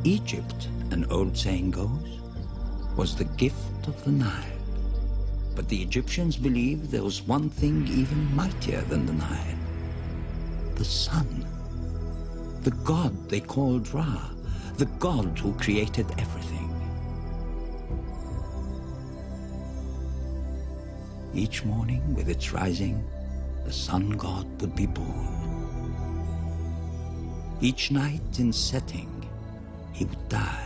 Egypt, an old saying goes, was the gift of the Nile. But the Egyptians believed there was one thing even mightier than the Nile: the sun. The god they called Ra, the god who created everything. Each morning, with its rising, the sun god would be born. Each night in setting, he would die.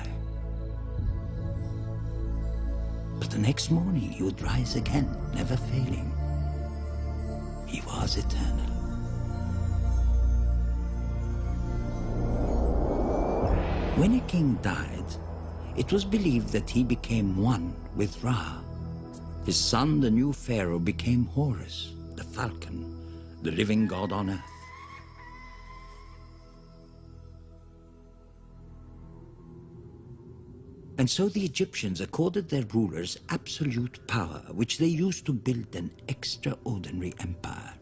But the next morning he would rise again, never failing. He was eternal. When a king died, it was believed that he became one with Ra. His son, the new pharaoh, became Horus, the falcon, the living god on earth. And so the Egyptians accorded their rulers absolute power, which they used to build an extraordinary empire.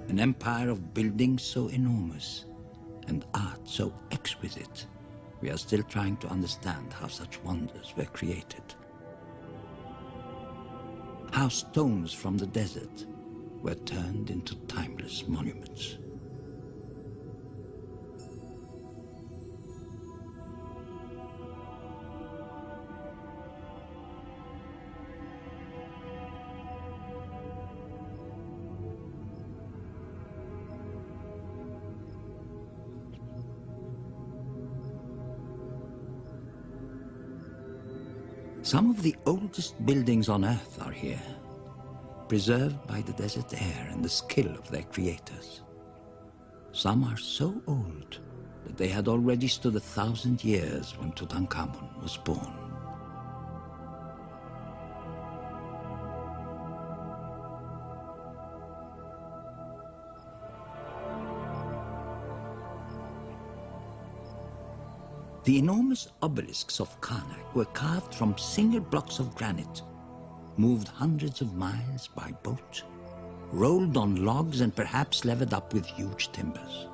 An empire of buildings so enormous and art so exquisite, we are still trying to understand how such wonders were created. How stones from the desert were turned into timeless monuments. Some of the oldest buildings on Earth are here, preserved by the desert air and the skill of their creators. Some are so old that they had already stood 1,000 years when Tutankhamun was born. The enormous obelisks of Karnak were carved from single blocks of granite, moved hundreds of miles by boat, rolled on logs, and perhaps levered up with huge timbers.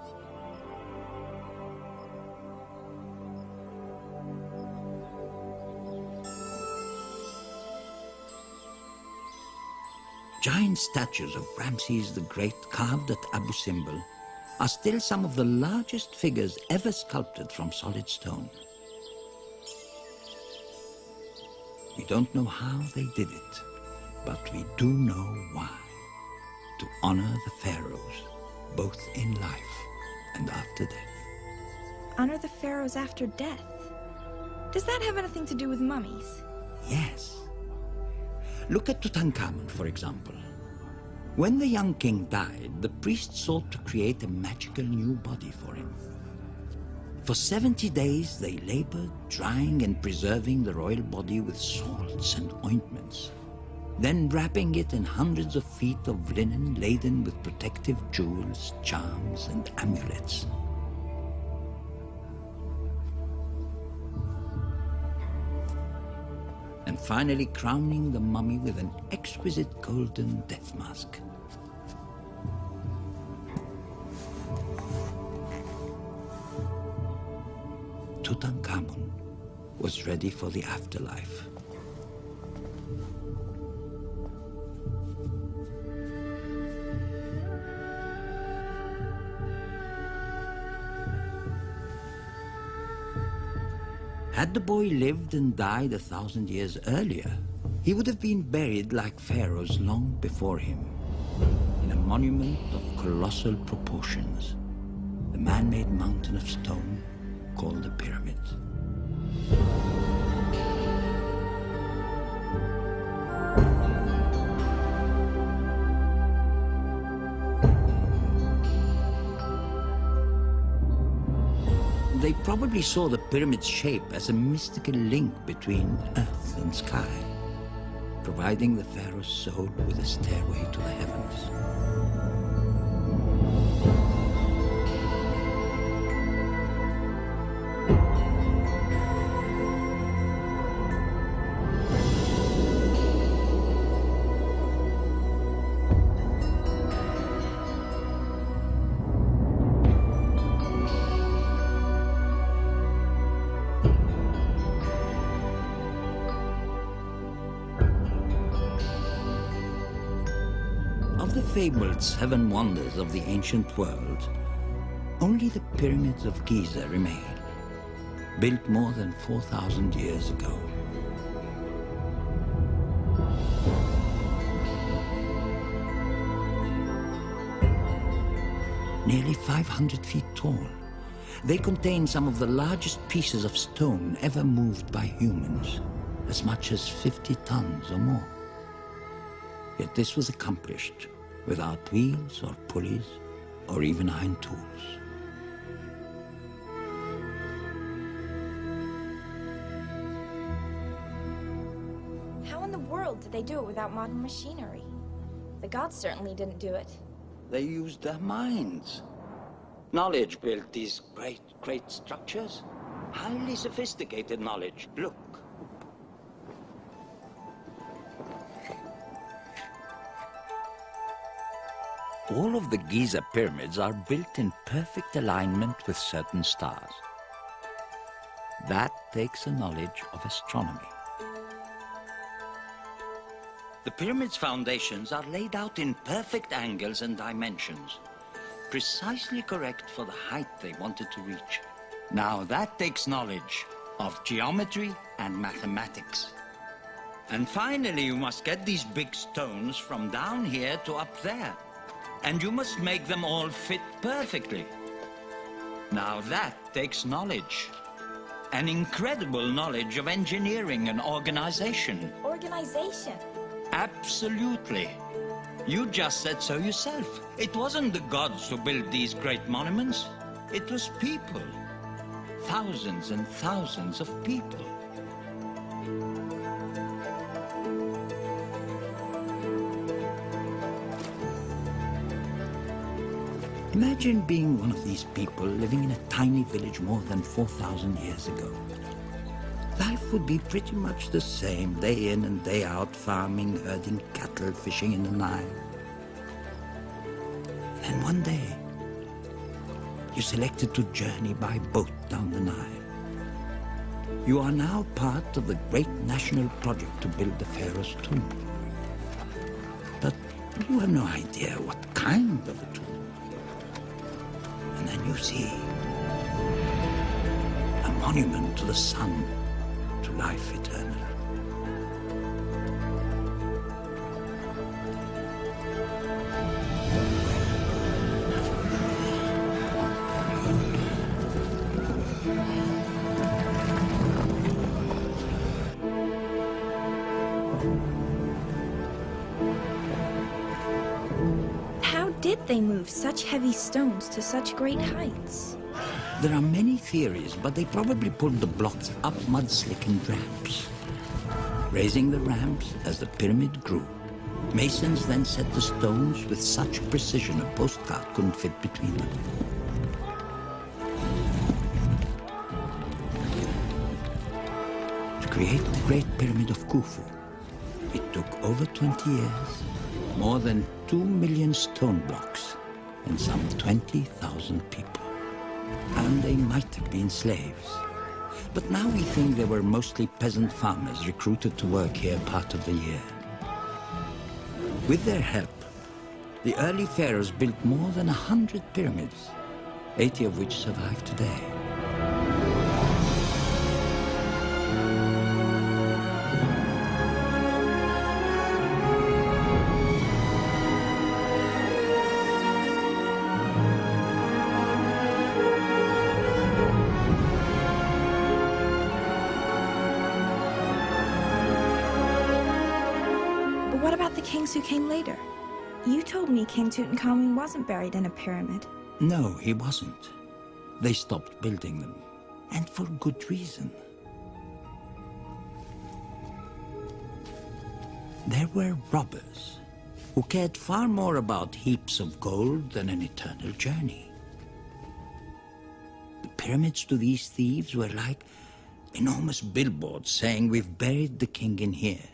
Giant statues of Ramses the Great carved at Abu Simbel are still some of the largest figures ever sculpted from solid stone. We don't know how they did it, but we do know why. To honor the pharaohs, both in life and after death. Honor the pharaohs after death? Does that have anything to do with mummies? Yes. Look at Tutankhamun, for example. When the young king died, the priests sought to create a magical new body for him. For 70 days they labored, drying and preserving the royal body with salts and ointments, then wrapping it in hundreds of feet of linen laden with protective jewels, charms, and amulets. And finally crowning the mummy with an exquisite golden death mask. Tutankhamun was ready for the afterlife. Had the boy lived and died 1,000 years earlier, he would have been buried like pharaohs long before him, in a monument of colossal proportions, the man-made mountain of stone called the pyramid. They probably saw the pyramid's shape as a mystical link between earth and sky, providing the pharaoh's soul with a stairway to the heavens. Of the fabled 7 wonders of the ancient world, only the pyramids of Giza remain, built more than 4,000 years ago. Nearly 500 feet tall, they contain some of the largest pieces of stone ever moved by humans, as much as 50 tons or more. Yet this was accomplished without wheels or pulleys or even iron tools. How in the world did they do it without modern machinery? The gods certainly didn't do it. They used their minds. Knowledge built these great structures. Highly sophisticated knowledge. Look. All of the Giza pyramids are built in perfect alignment with certain stars. That takes a knowledge of astronomy. The pyramid's foundations are laid out in perfect angles and dimensions, precisely correct for the height they wanted to reach. Now that takes knowledge of geometry and mathematics. And finally, you must get these big stones from down here to up there. And you must make them all fit perfectly. Now that takes knowledge. An incredible knowledge of engineering and organization. Organization? Absolutely. You just said so yourself. It wasn't the gods who built these great monuments. It was people. Thousands and thousands of people. Imagine being one of these people living in a tiny village more than 4,000 years ago. Life would be pretty much the same, day in and day out, farming, herding cattle, fishing in the Nile. Then one day, you selected to journey by boat down the Nile. You are now part of the great national project to build the Pharaoh's tomb. But you have no idea what kind of a tomb. And then you see a monument to the sun, to life eternal. How did they move such heavy stones to such great heights? There are many theories, but they probably pulled the blocks up mud-slickened ramps. Raising the ramps as the pyramid grew, masons then set the stones with such precision a postcard couldn't fit between them. To create the Great Pyramid of Khufu, it took over 20 years, more than 2 million stone blocks, and some 20,000 people. And they might have been slaves. But now we think they were mostly peasant farmers recruited to work here part of the year. With their help, the early pharaohs built more than 100 pyramids, 80 of which survive today. What about the kings who came later? You told me King Tutankhamun wasn't buried in a pyramid. No, he wasn't. They stopped building them, and for good reason. There were robbers who cared far more about heaps of gold than an eternal journey. The pyramids to these thieves were like enormous billboards saying, "We've buried the king in here.